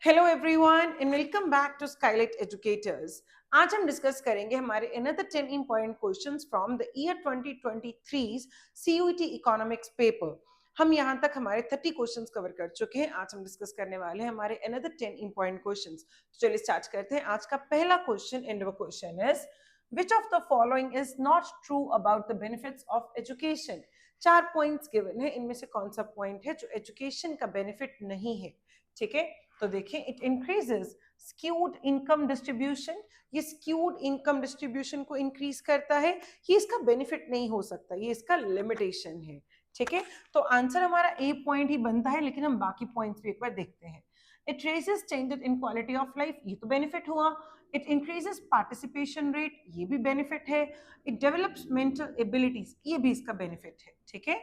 Hello everyone and welcome back to Skylight Educators. आज हम discuss करेंगे हमारे another 10 important questions from the year 2023 CUET economics paper. हम यहाँ तक हमारे 30 क्वेश्चंस कवर कर चुके हैं। आज हम डिस्कस करने वाले हैं हमारे अनदर 10 इंपॉर्टेंट क्वेश्चंस। तो चलिए स्टार्ट करते हैं। आज का पहला क्वेश्चन एंड वो question is which of the following is not true about the benefits of education। 4 points given है, इनमें से कौन सा पॉइंट है जो एजुकेशन का बेनिफिट नहीं है। ठीक है, तो देखिए, it increases skewed income distribution. ये स्क्यूड इनकम डिस्ट्रीब्यूशन को इंक्रीज करता है, ये इसका बेनिफिट नहीं हो सकता, ये इसका लिमिटेशन है। ठीक है, तो आंसर हमारा ए पॉइंट ही बनता है, लेकिन हम बाकी पॉइंट्स भी एक बार देखते हैं। It raises changes in quality of life, ये तो बेनिफिट हुआ। इट इंक्रीजेस पार्टिसिपेशन रेट, ये भी बेनिफिट है। इट डेवलप्स मेंटल एबिलिटीज, ये भी इसका बेनिफिट है। ठीक है,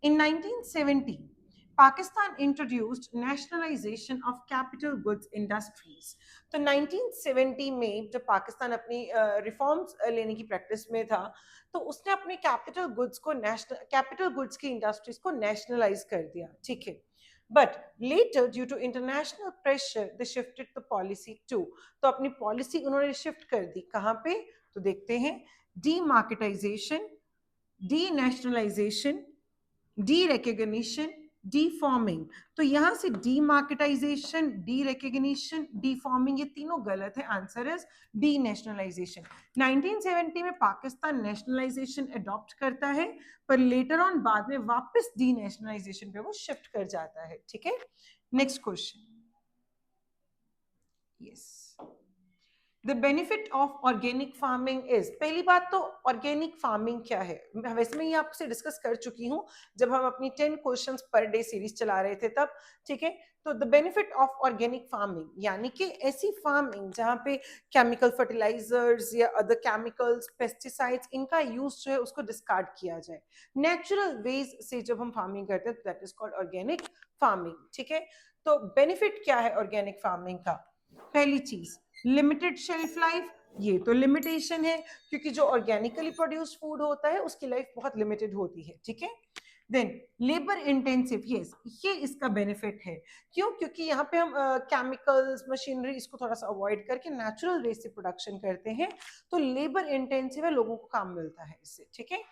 in 1970 Pakistan introduced nationalization of capital goods industries। तो 1970 में जब पाकिस्तान अपनी रिफॉर्म्स लेने की प्रैक्टिस में था, तो उसने अपने कैपिटल गुड्स की इंडस्ट्रीज को नेशनलाइज कर दिया। ठीक है, but later due to international pressure they shifted the policy to. तो अपनी पॉलिसी उन्होंने शिफ्ट कर दी, कहाँ पे? तो देखते हैं, demarketisation, denationalisation, derecognition, deforming. तो यहां से demarketisation, derecognition, deforming, ये तीनों गलत है। Answer is D nationalisation. 1970 में पाकिस्तान नेशनलाइजेशन अडॉप्ट करता है, पर लेटर ऑन बाद में वापस डी नेशनलाइजेशन पे वो शिफ्ट कर जाता है। ठीक है, next question. Yes, the benefit of organic farming is. पहली बात तो ऑर्गेनिक फार्मिंग क्या है, वैसे मैं ये आपसे डिस्कस कर चुकी हूँ जब हम अपनी 10 क्वेश्चंस पर डे सीरीज चला रहे थे तब। ठीक है, तो the benefit of organic farming यानी कि ऐसी फार्मिंग जहाँ पे केमिकल फर्टिलाइजर्स या अदर केमिकल्स, पेस्टिसाइड्स, इनका यूज जो है उसको डिस्कार्ड किया जाए, नेचुरल वेज से जब हम फार्मिंग करते हैं तो that is called organic farming. ठीक है, तो बेनिफिट क्या है ऑर्गेनिक फार्मिंग का? पहली चीज, लिमिटेड शेल्फ लाइफ, ये तो लिमिटेशन है, क्योंकि जो ऑर्गेनिकली प्रोड्यूस्ड फूड होता है उसकी लाइफ बहुत लिमिटेड होती है। ठीक है, देन लेबर इंटेंसिव, यस, ये इसका बेनिफिट है। क्यों? क्योंकि यहाँ पे हम केमिकल्स, मशीनरी, इसको थोड़ा सा अवॉइड करके नेचुरल वे से प्रोडक्शन करते हैं, तो लेबर इंटेंसिव है, लोगों को काम मिलता है इससे। ठीक है,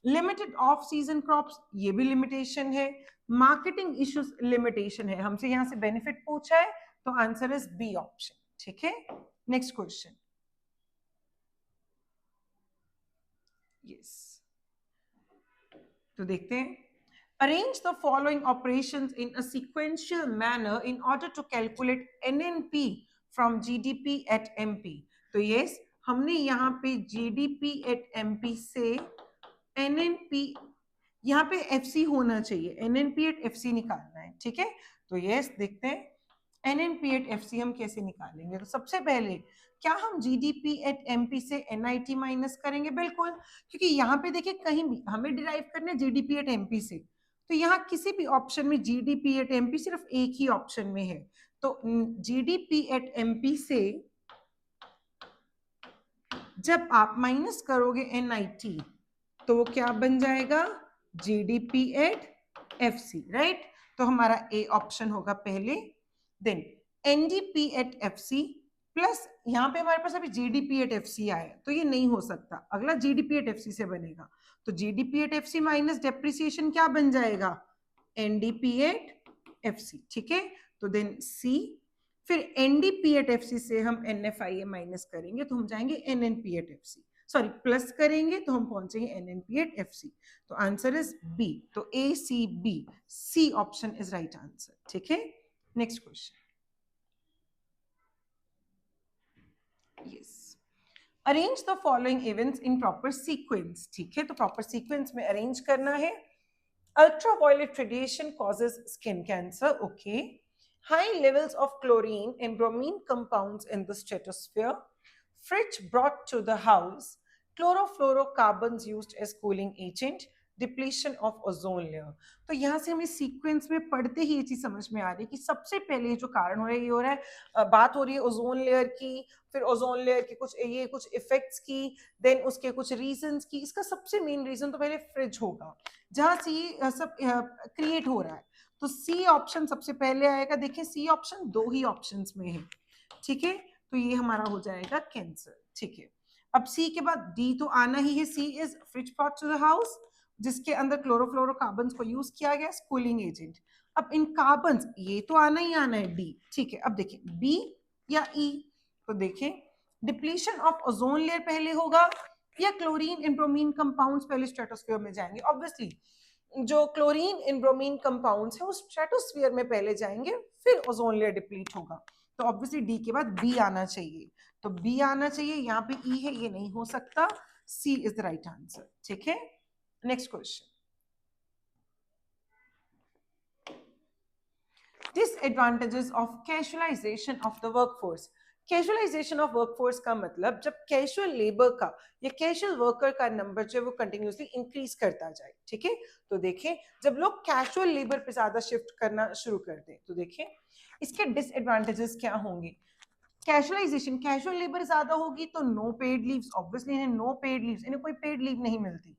लिमिटेड ऑफ सीजन क्रॉप्स, ये भी लिमिटेशन है। मार्केटिंग इश्यूज लिमिटेशन है। हमसे यहाँ से बेनिफिट पूछा है, तो आंसर इज बी ऑप्शन। ठीक है, नेक्स्ट क्वेश्चन। यस, तो देखते हैं, arrange the following operations in a sequential manner in order to calculate NNP from GDP at MP. तो यस, हमने यहाँ पे जीडीपी एट एमपी से एनएनपी, यहाँ पे एफसी होना चाहिए, एनएनपी एट एफसी निकालना है। ठीक है, तो यस, देखते हैं एनएनपी एट एफसी हम कैसे निकालेंगे। तो सबसे पहले क्या हम जीडीपी एट एमपी से एनआईटी माइनस करेंगे? बिल्कुल, क्योंकि यहाँ पे देखिए कहीं भी हमें डिराइव करना है जीडीपी एट एमपी से, तो यहाँ किसी भी ऑप्शन में जीडीपी एट एमपी सिर्फ एक ही ऑप्शन में है, तो जीडीपी एट एमपी से जब आप माइनस करोगे एनआईटी, तो वो क्या बन जाएगा? GDP at FC, right? तो हमारा ए ऑप्शन होगा पहले। Then NDP at FC plus, यहाँ पे हमारे पास अभी जीडीपी एट एफसी आया, तो ये नहीं हो सकता, अगला जीडीपी एट एफसी से बनेगा। तो GDP at FC minus depreciation क्या बन जाएगा? NDP at FC. ठीक है, तो देन सी, फिर एनडीपी एट एफसी से हम एनएफआईए माइनस करेंगे तो हम जाएंगे NNP at FC, sorry plus करेंगे तो हम पहुंचेंगे एनएनपी एट एफसी। तो आंसर इज बी, तो A C B, C option is right answer. ठीक है, next question. Yes, arrange the following events in proper sequence. ठीक है, तो प्रॉपर सीक्वेंस में अरेंज करना है। Ultraviolet radiation causes skin cancer. Okay. High levels of chlorine and bromine compounds in the stratosphere. Fridge brought to the house. Chlorofluorocarbons used as cooling agent. Depletion of ozone layer. तो यहाँ से हमें sequence में पढ़ते ही ये चीज समझ में आ रही है कि सबसे पहले जो कारण हो रहा है ये हो रहा है, बात हो रही है ओजोन लेयर की, फिर ओजोन लेयर के कुछ इफेक्ट्स की, देन उसके कुछ रीजंस की। इसका सबसे मेन रीजन तो पहले फ्रिज होगा, जहां से ये सब क्रिएट हो रहा है। तो सी ऑप्शन सबसे पहले आएगा। देखिए सी ऑप्शन दो ही ऑप्शंस में है, ठीक है, तो ये हमारा हो जाएगा कैंसर, ठीक है। अब सी के बाद डी तो आना ही है, C is fridge brought to the house, जिसके अंदर क्लोरोफ्लोरोकार्बन को यूज किया गया कूलिंग एजेंट। अब इन कार्बन ये तो आना ही आना है डी, ठीक है। अब देखिए बी या ई, तो देखिए डिप्लीशन ऑफ ओजोन लेयर पहले होगा या क्लोरीन एंड ब्रोमीन कंपाउंड्स पहले स्ट्रेटोस्फीयर में जाएंगे। ऑब्वियसली जो क्लोरीन एंड ब्रोमीन कंपाउंड्स है वो स्ट्रेटोस्फीयर में पहले जाएंगे, फिर ओजोन लेयर डिप्लीट होगा। तो ऑब्वियसली डी के बाद बी आना चाहिए, तो बी आना चाहिए। यहाँ पे ई है, ये नहीं हो सकता, सी इज द राइट आंसर, ठीक है। Next question, disadvantages of casualisation of the workforce. Casualisation of workforce का मतलब जब कैजुअल लेबर का या कैजुअल वर्कर का नंबर जो है वो कंटिन्यूसली इंक्रीज करता जाए, ठीक है। तो देखिए जब लोग कैजुअल लेबर पे ज्यादा शिफ्ट करना शुरू कर दें, तो देखिए इसके डिसएडवांटेजेस क्या होंगे। कैजुअलाइजेशन, कैजुअल लेबर ज्यादा होगी तो नो पेड लीव्स, ऑब्वियसली इन्हें नो पेड लीव्स, इन्हें कोई पेड लीव नहीं मिलती,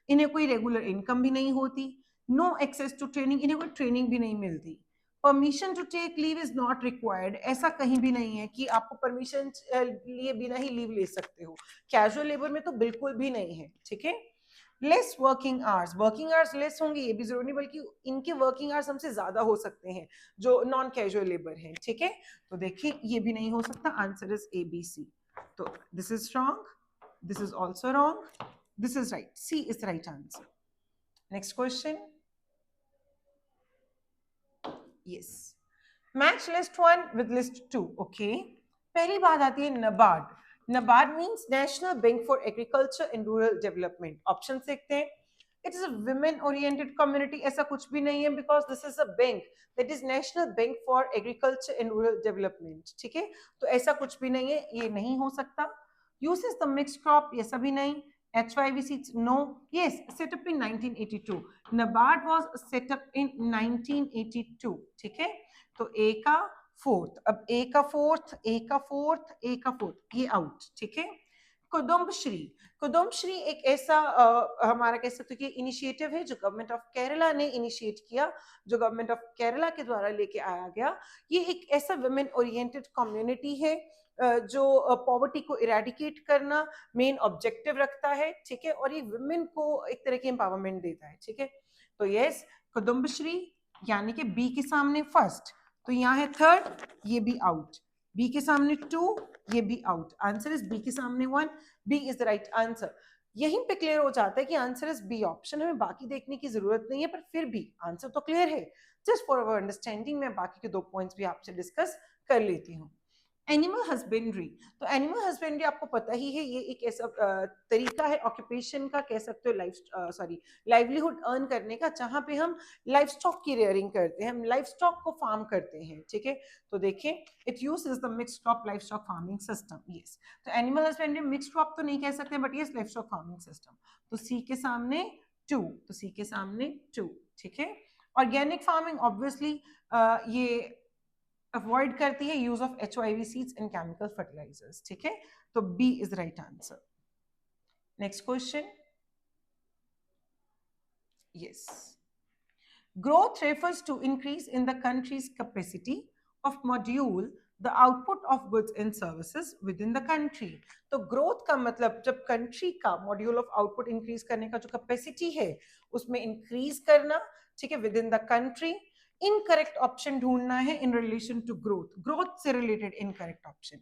इन्हें कोई रेगुलर इनकम भी नहीं होती, नो एक्सेस टू ट्रेनिंग, इन्हें कोई ट्रेनिंग भी नहीं मिलती, permission to take leave is not required, ऐसा कहीं भी नहीं है कि आपको परमिशन लिए बिना ही लीव ले सकते हो, कैजुअल लेबर में तो बिल्कुल भी नहीं है, ठीक है। Less working hours, working hours less होंगे ये भी जरूरी नहीं, बल्कि इनके वर्किंग आवर्स हमसे ज्यादा हो सकते हैं जो नॉन कैजुअल लेबर है, ठीक है। तो देखिए ये भी नहीं हो सकता, answer is A B C. तो this is wrong, this is also wrong, this is right, C is right answer. Next question, yes, match list 1 with list 2, okay। पहली बात आती है NABARD. NABARD means national bank for agriculture and rural development. Option देखते हैं, it is a women oriented community, ऐसा कुछ भी नहीं है, because this is a bank that is national bank for agriculture and rural development, ठीक है। तो ऐसा कुछ भी नहीं है, ये नहीं हो सकता। यूसेस द मिक्स क्रॉप, ये सभी नहीं। HYV seats, no. Yes, set up in 1982. NABARD was set up in 1982, ठीक है। तो ए का फोर्थ, अब ए का फोर्थ, ए का फोर्थ, ए का फोर्थ, ये आउट, ठीक है। कुदुम्बश्री, कुदुम्बश्री एक ऐसा हमारा कह सकते कि इनिशिएटिव है जो गवर्नमेंट ऑफ केरला ने इनिशिएट किया, जो गवर्नमेंट ऑफ केरला के द्वारा लेके आया गया। ये एक ऐसा वुमेन ओरिएंटेड कम्युनिटी है जो पॉवर्टी को इरेडिकेट करना मेन ऑब्जेक्टिव रखता है, ठीक है, और ये वुमेन को एक तरह की एम्पावरमेंट देता है, ठीक है। तो यस, कुदुम्बश्री यानी कि बी के सामने फर्स्ट, तो यहाँ है थर्ड, ये भी आउट, बी के सामने 2, ये भी आउट, आंसर इज बी के सामने 1, B is the right answer. यहीं पे क्लियर हो जाता है कि आंसर इज बी ऑप्शन, हमें बाकी देखने की जरूरत नहीं है, पर फिर भी आंसर तो क्लियर है। जस्ट फॉर अवर अंडरस्टैंडिंग मैं बाकी के 2 पॉइंट्स भी आपसे डिस्कस कर लेती हूँ। एनिमल हस्बेंड्री, तो एनिमल हस्बेंड्री आपको पता ही है, ये एक ऐसा तरीका है ऑक्यूपेशन का, कह सकते हो लाइफ लाइवलीहुड अर्न करने का, जहां पे हम लाइफ स्टॉक की रेयरिंग करते हैं, हम लाइफ स्टॉक को फार्म करते हैं, ठीक है। तो देखिए it uses the mixed crop life stock farming system, yes. तो एनिमल हस्बेंड्री मिक्स्ड क्रॉप तो नहीं कह सकते, but yes life stock farming system. तो सी के सामने 2, तो सी के सामने 2, ठीक है। ऑर्गेनिक फार्मिंग ऑब्वियसली ये अवॉइड करती है use of HYV seeds and chemical fertilisers, ठीक है। तो B is right answer. Next question, yes, growth refers to increase in the country's capacity of module the output of goods and services within the country। तो growth का मतलब जब country का module of output increase करने का जो capacity है उसमें इंक्रीज करना, ठीक है, within the country. Incorrect option ढूंढना है in relation to growth, growth से रिलेटेड इनकरेक्ट ऑप्शन।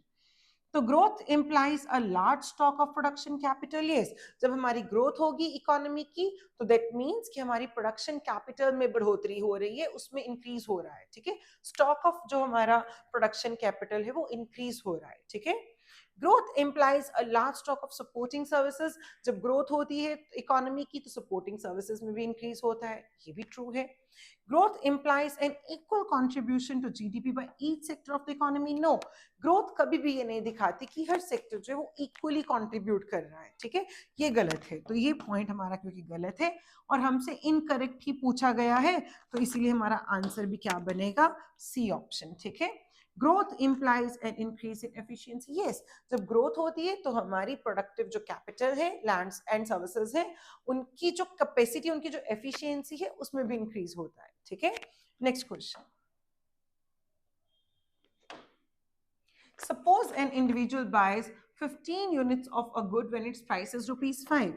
तो growth implies a large stock of production capital, yes. जब हमारी ग्रोथ होगी इकोनॉमी की तो दैट मींस कि हमारी प्रोडक्शन कैपिटल में बढ़ोतरी हो रही है, उसमें इंक्रीज हो रहा है, ठीक है। स्टॉक ऑफ जो हमारा प्रोडक्शन कैपिटल है वो इंक्रीज हो रहा है, ठीक है। Growth implies a large stock of supporting services, जब ग्रोथ होती है इकोनॉमी की तो सपोर्टिंग सर्विसेज में भी इंक्रीज होता है, ये भी ट्रू है। Growth implies an equal contribution to GDP by each sector of the economy. No, growth कभी भी ये नहीं दिखाती कि हर सेक्टर जो है वो इक्वली कंट्रीब्यूट कर रहा है, ठीक है, ये गलत है। तो ये पॉइंट हमारा क्योंकि गलत है और हमसे इनकरेक्ट ही पूछा गया है, तो इसीलिए हमारा आंसर भी क्या बनेगा, सी ऑप्शन, ठीक है। Growth implies an increase in efficiency, yes. जब ग्रोथ होती है तो हमारी प्रोडक्टिव जो कैपिटल है, लैंड्स एंड सर्विसेज है, उनकी जो कैपेसिटी, उनकी जो एफिशिएंसी है उसमें भी इंक्रीज होता है, ठीक है। Next question, suppose an individual buys 15 units of a good when its price is ₹5.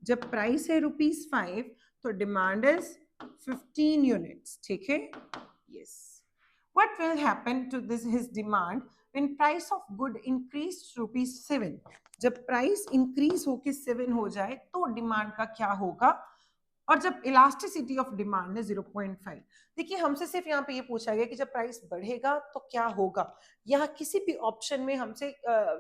जब प्राइस है ₹5 तो डिमांड इज 15 यूनिट्स, ठीक है? Yes. What will happen to this his demand when price of good increase to ₹7? जब price increase होके 7 हो जाए तो डिमांड का क्या होगा? और जब इलास्टिसिटी ऑफ डिमांड है 0.5. देखिए हमसे सिर्फ यहाँ पे ये पूछा गया कि जब प्राइस बढ़ेगा तो क्या होगा. यहाँ किसी भी ऑप्शन में हमसे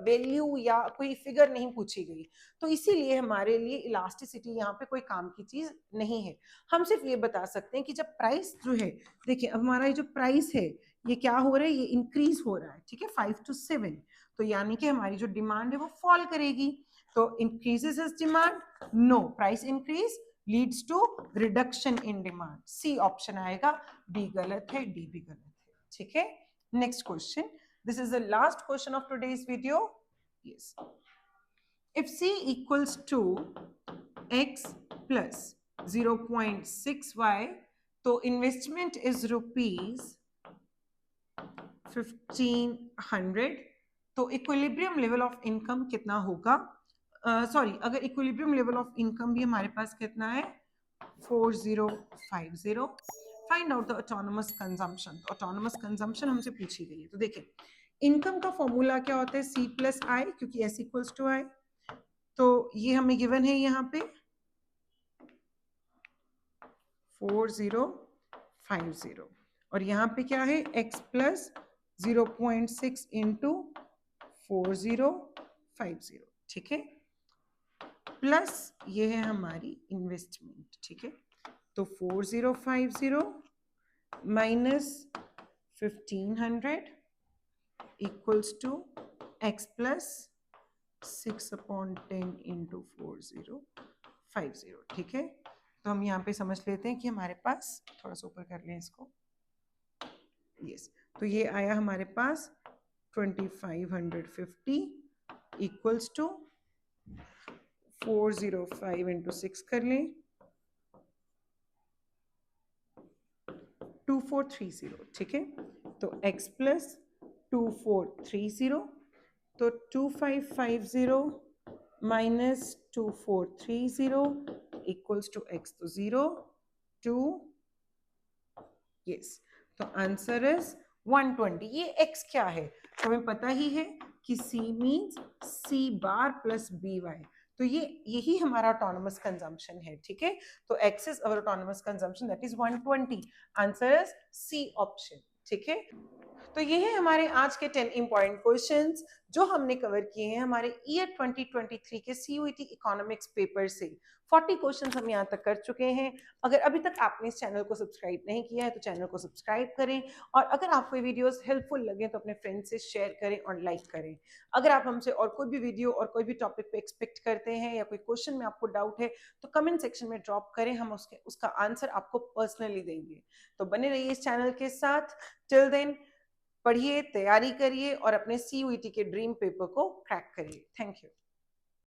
वैल्यू या कोई फिगर नहीं पूछी गई, तो इसीलिए हमारे लिए इलास्टिसिटी यहाँ पे कोई काम की चीज नहीं है. हम सिर्फ ये बता सकते हैं कि जब प्राइस जो है, देखिए अब हमारा ये जो प्राइस है ये क्या हो रहा है, ये इंक्रीज हो रहा है, ठीक है, 5 to 7. तो यानी कि हमारी जो डिमांड है वो फॉल करेगी. तो increases is demand? No, price increase leads to reduction in demand. C option आएगा, B गलत है, D भी गलत है, ठीक है? Next question, this is the last question of today's video. Yes. If C equals to x plus 0.6y, तो investment is ₹1500. तो इक्विलिब्रियम लेवल ऑफ इनकम कितना होगा? सॉरी, अगर इक्विलिब्रियम लेवल ऑफ इनकम भी हमारे पास कितना है, 4050. Find out the autonomous consumption. तो ऑटोनोमस कंजम्पशन हमसे पूछी गई है. तो देखिए इनकम का फॉर्मूला क्या होता है, C प्लस आई, क्योंकि S इक्वल्स टू आई. तो ये हमें गिवन है यहाँ पे 4050, और यहाँ पे क्या है, x प्लस 0.6 इंटू 4050, ठीक है, प्लस ये है हमारी इन्वेस्टमेंट, ठीक है. तो 4050 minus 1500 equals to x plus 6/10 into 4050, ठीक है. तो हम यहाँ पे समझ लेते हैं कि हमारे पास, थोड़ा सा ऊपर कर लें इसको, यस. तो ये आया हमारे पास 2550 इक्वल्स टू 405 इंटू 6 कर लें, 2430, ठीक है. तो x प्लस 2430, तो 2550 माइनस 2430 इक्वल्स टू x, तो 0 2, यस. तो आंसर इज 120. ये x क्या है, तो हमें पता ही है कि C means C bar plus BY. तो ये यही हमारा ऑटोनोमस कंजम्पशन है, ठीक है. तो x is our autonomous consumption, that is 120. Answer is C option, ठीक है. तो ये है हमारे आज के 10 इंपॉर्टेंट क्वेश्चंस जो हमने कवर किए हैं हमारे ईयर 2023 के CUET इकोनॉमिक्स पेपर से. 40 क्वेश्चंस हम यहाँ तक कर चुके हैं. अगर अभी तक आपने इस चैनल को सब्सक्राइब नहीं किया है तो चैनल को सब्सक्राइब करें, और अगर आपको ये वीडियोस हेल्पफुल लगे तो अपने फ्रेंड्स से शेयर करें और लाइक करें. अगर आप हमसे और कोई भी वीडियो और कोई भी टॉपिक पे एक्सपेक्ट करते हैं या कोई क्वेश्चन में आपको डाउट है तो कमेंट सेक्शन में ड्रॉप करें, हम उसका आंसर आपको पर्सनली देंगे. तो बने रहिए इस चैनल के साथ. टिल देन पढ़िए, तैयारी करिए और अपने CUET के ड्रीम पेपर को क्रैक करिए. Thank you.